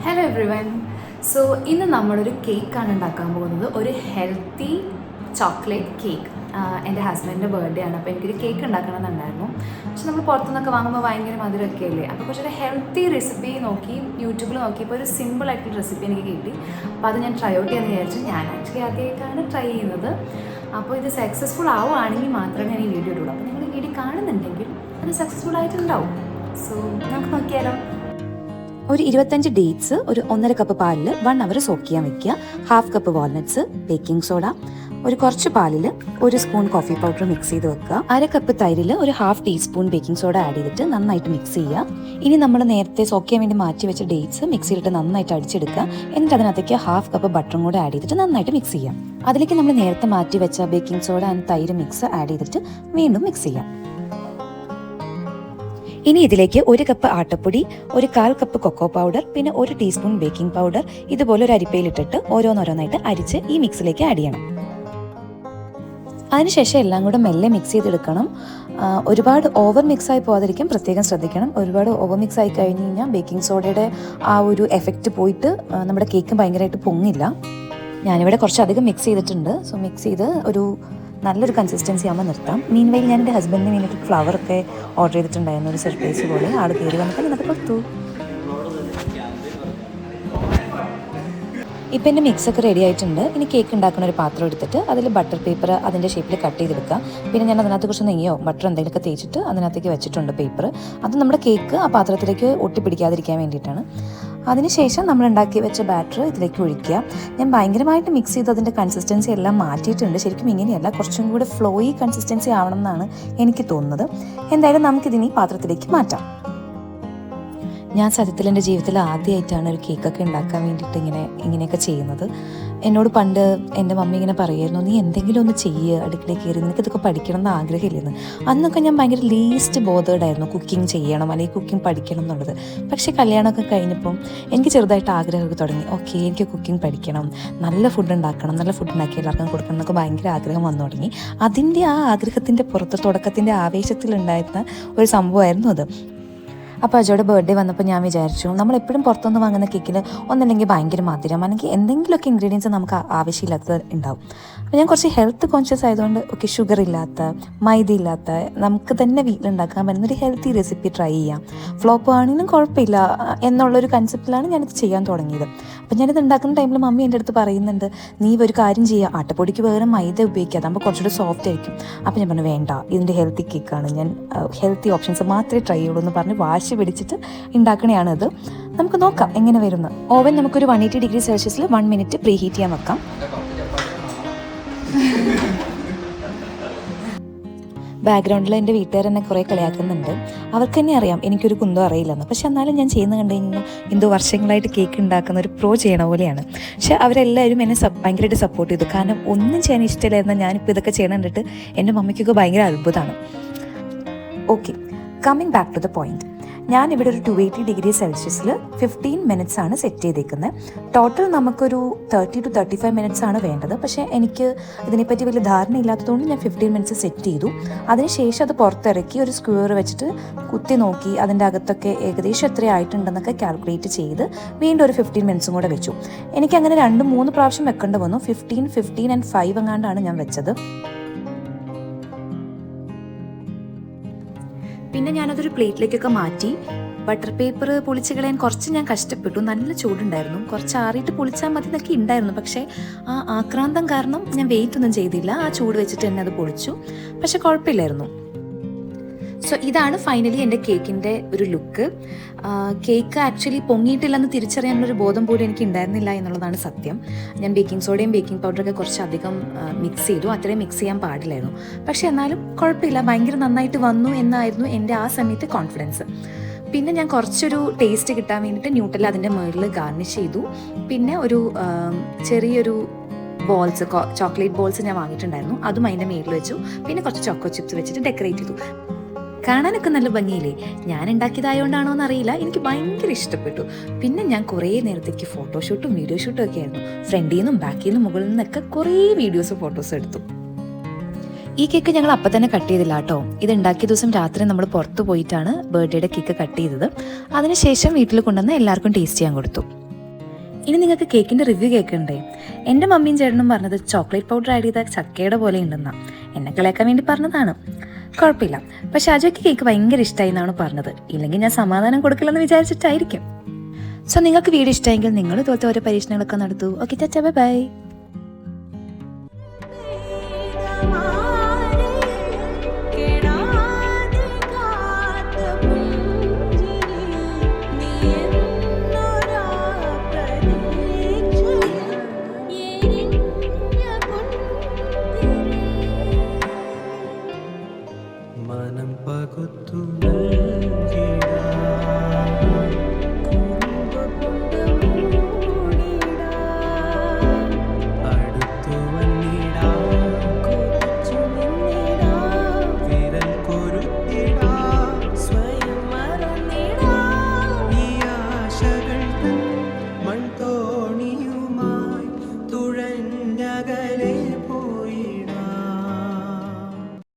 Hello every one. So ഇന്ന് നമ്മളൊരു കേക്കാണ് ഉണ്ടാക്കാൻ പോകുന്നത്, ഒരു ഹെൽത്തി ചോക്ലേറ്റ് കേക്ക്. എൻ്റെ ഹസ്ബൻഡിൻ്റെ ബർത്ത്ഡേ ആണ്, അപ്പോൾ എനിക്കൊരു കേക്ക് ഉണ്ടാക്കണമെന്നുണ്ടായിരുന്നു. പക്ഷെ നമ്മൾ പുറത്തുനിന്നൊക്കെ വാങ്ങുമ്പോൾ ഭയങ്കര മധുരമൊക്കെ അല്ലേ. അപ്പോൾ കുറച്ചൊരു ഹെൽത്തി റെസിപ്പി നോക്കി യൂട്യൂബിൽ നോക്കിയപ്പോൾ ഒരു സിമ്പിളായിട്ടുള്ള റെസിപ്പി എനിക്ക് കിട്ടി. അപ്പോൾ അത് ഞാൻ ട്രൈ ഔട്ട് ചെയ്യാമെന്ന് വിചാരിച്ചു. ഞാൻ ആക്ച്വലി ആദ്യമായിട്ടാണ് ട്രൈ ചെയ്യുന്നത്. അപ്പോൾ ഇത് സക്സസ്ഫുൾ ആവുകയാണെങ്കിൽ മാത്രമേ ഞാൻ ഈ വീഡിയോ ഇടുള്ളൂ. അപ്പോൾ നിങ്ങൾ വീഡിയോ കാണുന്നുണ്ടെങ്കിൽ അത് സക്സസ്ഫുൾ ആയിട്ടുണ്ടാവും. സോ നമുക്ക് നോക്കിയാലോ. ഒരു 25 ഡേറ്റ്സ് ഒരു 1.5 കപ്പ് പാലിൽ 1 അവർ സോക്ക് ചെയ്യാൻ വെക്കുക. 1/2 കപ്പ് വാൾനട്ട്സ്, ബേക്കിംഗ് സോഡ, ഒരു കുറച്ച് പാലിൽ 1 സ്പൂൺ കോഫി പൗഡർ മിക്സ് ചെയ്ത് വെക്കുക. 1/2 കപ്പ് തൈരിൽ ഒരു 1/2 ടീസ്പൂൺ ബേക്കിംഗ് സോഡ ആഡ് ചെയ്തിട്ട് നന്നായിട്ട് മിക്സ് ചെയ്യുക. ഇനി നമ്മൾ നേരത്തെ സോക്ക് ചെയ്യാൻ വേണ്ടി മാറ്റി വെച്ച ഡേറ്റ്സ് മിക്സിയിലിട്ട് നന്നായിട്ട് അടിച്ചെടുക്കുക. എന്നിട്ട് അതിനകത്തേക്ക് 1/2 കപ്പ് ബട്ടറും കൂടെ ആഡ് ചെയ്തിട്ട് നന്നായിട്ട് മിക്സ് ചെയ്യാം. അതിലേക്ക് നമ്മൾ നേരത്തെ മാറ്റി വെച്ച ബേക്കിംഗ് സോഡ ആൻഡ് തൈര് മിക്സ് ആഡ് ചെയ്തിട്ട് വീണ്ടും മിക്സ് ചെയ്യാം. ഇനി ഇതിലേക്ക് 1 കപ്പ് ആട്ടപ്പൊടി, ഒരു 1/4 കപ്പ് കൊക്കോ പൗഡർ, പിന്നെ 1 ടീസ്പൂൺ ബേക്കിംഗ് പൗഡർ ഇതുപോലെ ഒരു അരിപ്പയിലിട്ടിട്ട് ഓരോന്നോരോന്നായിട്ട് അരിച്ച് ഈ മിക്സിലേക്ക് ആഡ് ചെയ്യണം. അതിനുശേഷം എല്ലാം കൂടെ മെല്ലെ മിക്സ് ചെയ്തെടുക്കണം. ഒരുപാട് ഓവർ മിക്സ് ആയി പോകാതിരിക്കാൻ പ്രത്യേകം ശ്രദ്ധിക്കണം. ഒരുപാട് ഓവർ മിക്സ് ആയി കഴിഞ്ഞ് കഴിഞ്ഞാൽ ബേക്കിംഗ് സോഡയുടെ ആ ഒരു എഫക്റ്റ് പോയിട്ട് നമ്മുടെ കേക്ക് ഭയങ്കരമായിട്ട് പൊങ്ങില്ല. ഞാനിവിടെ കുറച്ചധികം മിക്സ് ചെയ്തിട്ടുണ്ട്. സോ മിക്സ് ചെയ്ത് ഒരു നല്ലൊരു കൺസിസ്റ്റൻസി ആകുമ്പോൾ നിർത്താം. മീൻവൈൽ ഞാൻ എൻ്റെ ഹസ്ബൻഡിന് വേണ്ടിയിട്ട് ഫ്ലവറൊക്കെ ഓർഡർ ചെയ്തിട്ടുണ്ടായിരുന്നു, ഒരു സർപ്രൈസ് പോലെ. ആൾ കയറി വന്നിട്ട് ഞാനത് കൊടുത്തു. ഇപ്പം എൻ്റെ മിക്സൊക്കെ റെഡി ആയിട്ടുണ്ട്. ഇനി കേക്ക് ഉണ്ടാക്കുന്ന ഒരു പാത്രം എടുത്തിട്ട് അതിൽ ബട്ടർ പേപ്പർ അതിൻ്റെ ഷേപ്പിൽ കട്ട് ചെയ്തെടുക്കുക. പിന്നെ ഞാൻ അതിനകത്ത് കുറച്ച് നെയ്യോ ബട്ടർ എന്തെങ്കിലുമൊക്കെ തേച്ചിട്ട് അതിനകത്തേക്ക് വെച്ചിട്ടുണ്ട് പേപ്പർ. അത് നമ്മുടെ കേക്ക് ആ പാത്രത്തിലേക്ക് ഒട്ടിപ്പിടിക്കാതിരിക്കാൻ വേണ്ടിയിട്ടാണ്. അതിനുശേഷം നമ്മൾ ഉണ്ടാക്കി വെച്ച ബാറ്റർ ഇതിലേക്ക് ഒഴിക്കുക. ഞാൻ ഭയങ്കരമായിട്ട് മിക്സ് ചെയ്ത് അതിൻ്റെ കൺസിസ്റ്റൻസി എല്ലാം മാറ്റിയിട്ടുണ്ട്. ശരിക്കും ഇങ്ങനെയല്ല, കുറച്ചും കൂടെ ഫ്ലോയി കൺസിസ്റ്റൻസി ആവണം എന്നാണ് എനിക്ക് തോന്നുന്നത്. എന്തായാലും നമുക്കിതിനി പാത്രത്തിലേക്ക് മാറ്റാം. ഞാൻ സത്യത്തിൽ എൻ്റെ ജീവിതത്തിൽ ആദ്യമായിട്ടാണ് ഒരു കേക്കൊക്കെ ഉണ്ടാക്കാൻ വേണ്ടിയിട്ട് ഇങ്ങനെയൊക്കെ ചെയ്യുന്നത്. എന്നോട് പണ്ട് എൻ്റെ മമ്മി ഇങ്ങനെ പറയുമായിരുന്നു, നീ എന്തെങ്കിലും ഒന്ന് ചെയ്യുക, അടുക്കളയിൽ കയറി, നിനക്കിതൊക്കെ പഠിക്കണം എന്ന് ആഗ്രഹമില്ലെന്ന്. അന്നൊക്കെ ഞാൻ ഭയങ്കര ലീസ്റ്റ് ബോധേഡായിരുന്നു കുക്കിംഗ് ചെയ്യണം അല്ലെങ്കിൽ കുക്കിംഗ് പഠിക്കണം എന്നുള്ളത്. പക്ഷേ കല്യാണമൊക്കെ കഴിഞ്ഞപ്പം എനിക്ക് ചെറുതായിട്ട് ആഗ്രഹമൊക്കെ തുടങ്ങി. ഓക്കെ, എനിക്ക് കുക്കിംഗ് പഠിക്കണം, നല്ല ഫുഡ് ഉണ്ടാക്കണം, നല്ല ഫുഡ് ഉണ്ടാക്കി എല്ലാവർക്കും കൊടുക്കണം എന്നൊക്കെ ഭയങ്കര ആഗ്രഹം വന്നു തുടങ്ങി. അതിൻ്റെ ആ ആഗ്രഹത്തിൻ്റെ പുറത്ത് തുടക്കത്തിൻ്റെ ആവേശത്തിലുണ്ടായിരുന്ന ഒരു സംഭവമായിരുന്നു അത്. അപ്പോൾ അജോയുടെ ബർത്ത്ഡേ വന്നപ്പോൾ ഞാൻ വിചാരിച്ചു, നമ്മളെപ്പോഴും പുറത്തുനിന്ന് വാങ്ങുന്ന കേക്കിൽ ഒന്നല്ലെങ്കിൽ ഭയങ്കര മധുരം അല്ലെങ്കിൽ എന്തെങ്കിലുമൊക്കെ ഇൻഗ്രീഡിയൻസ് നമുക്ക് ആവശ്യമില്ലാത്തത് ഉണ്ടാവും. അപ്പോൾ ഞാൻ കുറച്ച് ഹെൽത്ത് കോൺഷ്യസ് ആയതുകൊണ്ട് ഓക്കെ, ഷുഗർ ഇല്ലാത്ത, മൈദ ഇല്ലാത്ത, നമുക്ക് തന്നെ വീട്ടിലുണ്ടാക്കാൻ പറ്റുന്ന ഒരു ഹെൽത്തി റെസിപ്പി ട്രൈ ചെയ്യാം, ഫ്ലോപ്പ് ആണെങ്കിലും കുഴപ്പമില്ല എന്നുള്ളൊരു കൺസെപ്റ്റിലാണ് ഞാനിത് ചെയ്യാൻ തുടങ്ങിയത്. അപ്പോൾ ഞാനിത് ഉണ്ടാക്കുന്ന ടൈമിൽ മമ്മി എൻ്റെ അടുത്ത് പറയുന്നുണ്ട്, നീ ഒരു കാര്യം ചെയ്യുക, ആട്ടപ്പൊടിക്ക് പകരം മൈദ ഉപയോഗിക്കുക, അതാകുമ്പോൾ കുറച്ചുകൂടി സോഫ്റ്റ് ആയിരിക്കും. അപ്പോൾ ഞാൻ പറഞ്ഞു, വേണ്ട, ഇതിൻ്റെ ഹെൽത്തി കേക്കാണ്, ഞാൻ ഹെൽത്തി ഓപ്ഷൻസ് മാത്രമേ ട്രൈ ചെയ്യുള്ളൂ എന്ന് പറഞ്ഞ് വാശി പിടിച്ചിട്ട് ഉണ്ടാക്കണയാണിത്. നമുക്ക് നോക്കാം എങ്ങനെ വരുന്നത്. ഓവൻ നമുക്കൊരു 180 ഡിഗ്രി സെൽഷ്യസിൽ 1 മിനിറ്റ് പ്രീ ഹീറ്റ് ചെയ്യാൻ വെക്കാം. ബാക്ക്ഗ്രൗണ്ടിൽ എൻ്റെ വീട്ടുകാർ എന്നെ കുറേ കളിയാക്കുന്നുണ്ട്. അവർക്ക് തന്നെ അറിയാം എനിക്കൊരു കുന്തം അറിയില്ലെന്ന്. പക്ഷെ എന്നാലും ഞാൻ ചെയ്യുന്നത് കണ്ടു കഴിഞ്ഞാൽ എന്തോ വർഷങ്ങളായിട്ട് കേക്ക് ഉണ്ടാക്കുന്ന ഒരു പ്രോ ചെയ്യണ പോലെയാണ്. പക്ഷെ അവരെല്ലാവരും എന്നെ ഭയങ്കരമായിട്ട് സപ്പോർട്ട് ചെയ്തു. കാരണം ഒന്നും ചെയ്യാൻ ഇഷ്ടമില്ലായിരുന്ന ഞാനിപ്പോൾ ഇതൊക്കെ ചെയ്യണം കണ്ടിട്ട് എൻ്റെ മമ്മിക്കൊക്കെ ഭയങ്കര അത്ഭുതമാണ്. Okay, coming back to the point. ഞാനിവിടെ ഒരു 280 ഡിഗ്രി സെൽഷ്യസിൽ 15 മിനിറ്റ്സ് ആണ് സെറ്റ് ചെയ്തേക്കുന്നത്. ടോട്ടൽ നമുക്കൊരു 30 to 35 മിനിറ്റ്സ് ആണ് വേണ്ടത്. പക്ഷേ എനിക്ക് ഇതിനെപ്പറ്റി വലിയ ധാരണ ഇല്ലാത്തതുകൊണ്ട് ഞാൻ 15 മിനിറ്റ്സ് സെറ്റ് ചെയ്തു. അതിനുശേഷം അത് പുറത്തിറക്കി ഒരു സ്ക്വയർ വെച്ചിട്ട് കുത്തി നോക്കി അതിൻ്റെ അകത്തൊക്കെ ഏകദേശം എത്ര ആയിട്ടുണ്ടെന്നൊക്കെ കാൽക്കുലേറ്റ് ചെയ്ത് വീണ്ടും ഒരു 15 മിനിറ്റ്സും കൂടെ വെച്ചു. എനിക്കങ്ങനെ 2-3 പ്രാവശ്യം വെക്കേണ്ടി വന്നു. 15, 15 and 5 എങ്ങാണ്ടാണ് ഞാൻ വെച്ചത്. പിന്നെ ഞാനതൊരു പ്ലേറ്റിലേക്കൊക്കെ മാറ്റി. ബട്ടർ പേപ്പർ പൊളിച്ച് കളയാൻ കുറച്ച് ഞാൻ കഷ്ടപ്പെട്ടു. നല്ല ചൂടുണ്ടായിരുന്നു. കുറച്ച് ആറിയിട്ട് പൊളിച്ചാൽ മതി എന്നൊക്കെ ഉണ്ടായിരുന്നു. പക്ഷേ ആ ആക്രാന്തം കാരണം ഞാൻ വെയിറ്റ് ഒന്നും ചെയ്തില്ല. ആ ചൂട് വെച്ചിട്ട് തന്നെ അത് പൊളിച്ചു. പക്ഷെ കുഴപ്പമില്ലായിരുന്നു. സോ ഇതാണ് ഫൈനലി എൻ്റെ കേക്കിൻ്റെ ഒരു ലുക്ക്. കേക്ക് ആക്ച്വലി പൊങ്ങിയിട്ടില്ലെന്ന് തിരിച്ചറിയാനുള്ളൊരു ബോധം പോലും എനിക്ക് ഉണ്ടായിരുന്നില്ല എന്നുള്ളതാണ് സത്യം. ഞാൻ ബേക്കിംഗ് സോഡയും ബേക്കിംഗ് പൗഡറൊക്കെ കുറച്ചധികം മിക്സ് ചെയ്തു. അത്രയും മിക്സ് ചെയ്യാൻ പാടില്ലായിരുന്നു. പക്ഷേ എന്നാലും കുഴപ്പമില്ല, ഭയങ്കര നന്നായിട്ട് വന്നു എന്നായിരുന്നു എൻ്റെ ആ സമയത്ത് കോൺഫിഡൻസ്. പിന്നെ ഞാൻ കുറച്ചൊരു ടേസ്റ്റ് കിട്ടാൻ വേണ്ടിയിട്ട് ന്യൂട്ടെല്ല അതിൻ്റെ മുകളിൽ ഗാർണിഷ് ചെയ്തു. പിന്നെ ഒരു ചെറിയൊരു ബോൾസ്, ചോക്ലേറ്റ് ബോൾസ് ഞാൻ വാങ്ങിയിട്ടുണ്ടായിരുന്നു, അതും അതിൻ്റെ മേളിൽ വെച്ചു. പിന്നെ കുറച്ച് ചോക്കോ ചിപ്സ് വെച്ചിട്ട് ഡെക്കറേറ്റ് ചെയ്തു. കാണാനൊക്കെ നല്ല ഭംഗിയില്ലേ? ഞാൻ ഉണ്ടാക്കിയതായോണ്ടാണോ എന്നറിയില്ല, എനിക്ക് ഭയങ്കര ഇഷ്ടപ്പെട്ടു. പിന്നെ ഞാൻ കുറേ നേരത്തേക്ക് ഫോട്ടോഷൂട്ടും വീഡിയോ ഷൂട്ടും ഒക്കെ ആയിരുന്നു. ഫ്രണ്ടിൽ നിന്നും ബാക്കിൽ നിന്നും മുകളിൽ നിന്നൊക്കെ കുറേ വീഡിയോസും ഫോട്ടോസും എടുത്തു. ഈ കേക്ക് ഞങ്ങൾ അപ്പം തന്നെ കട്ട് ചെയ്തില്ല കേട്ടോ. ഇത് ഉണ്ടാക്കിയ ദിവസം രാത്രി നമ്മൾ പുറത്ത് പോയിട്ടാണ് ബർത്ത്ഡേയുടെ കേക്ക് കട്ട് ചെയ്തത്. അതിനുശേഷം വീട്ടിൽ കൊണ്ടുവന്ന് എല്ലാവർക്കും ടേസ്റ്റ് ചെയ്യാൻ കൊടുത്തു. ഇനി നിങ്ങൾക്ക് കേക്കിൻ്റെ റിവ്യൂ കേൾക്കണ്ടേ? എൻ്റെ മമ്മിയും ചേട്ടനും പറഞ്ഞത് ചോക്ലേറ്റ് പൗഡർ ആഡ് ചെയ്ത ചക്കയുടെ പോലെ ഉണ്ടെന്നാണ്. എന്നെ കളിയാക്കാൻ വേണ്ടി പറഞ്ഞതാണ്. കുഴപ്പമില്ല. പക്ഷെ അജയ്ക്ക് കേക്ക് ഭയങ്കര ഇഷ്ടമായി എന്നാണ് പറഞ്ഞത്. ഇല്ലെങ്കിൽ ഞാൻ സമാധാനം കൊടുക്കില്ലെന്ന് വിചാരിച്ചിട്ടായിരിക്കും. സോ നിങ്ങൾക്ക് വീഡിയോ ഇഷ്ടമെങ്കിൽ നിങ്ങൾ ഇതുപോലത്തെ ഓരോ പരീക്ഷണങ്ങളൊക്കെ നടത്തൂ. Okay, tata, bye bye. മനം പകുത്തു അടുത്തു വന്നിടാ വിരൽ കൊരുത്തിടാ സ്വയം മറന്നിടാ ഈ ആശകൾ മൺതോണിയുമായി തുഴഞ്ഞകലെ